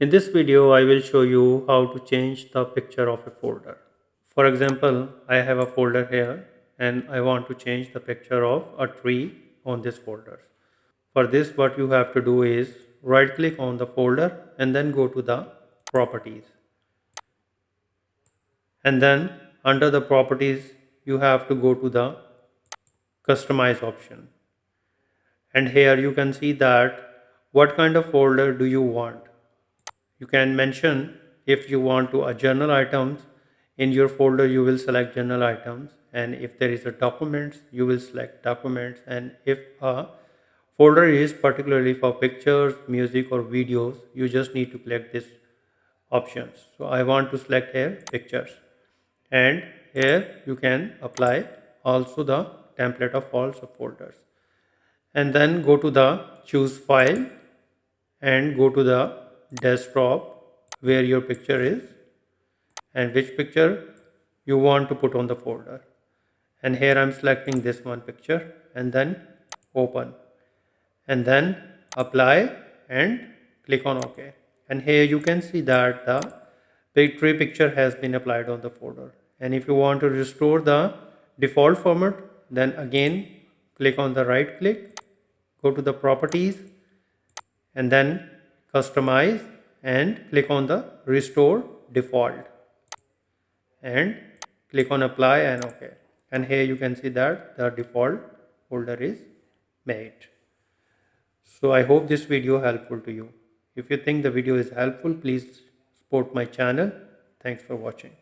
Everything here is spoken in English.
In this video, I will show you how to change the picture of a folder. For example, I have a folder here and I want to change the picture of a tree on this folder. For this, what you have to do is right click on the folder and then go to the properties. And then under the properties, you have to go to the customize option. And here you can see that what kind of folder do you want. You can mention if you want to journal items in your folder, you will select journal items, and if there is a documents, you will select documents, and if a folder is particularly for pictures, music or videos, you just need to click this options. So I want to select here pictures, and here you can apply also the template of all subfolders, and then go to the choose file and go to the desktop where your picture is and which picture you want to put on the folder. And here I'm selecting this one picture and then open and then apply and click on OK. And here you can see that the tree picture has been applied on the folder. And if you want to restore the default format, then again click on the right click, go to the properties and then customize and click on the restore default and click on apply and OK. And here you can see that the default folder is made. So I hope this video helpful to you. If you think the video is helpful, please support my channel. Thanks for watching.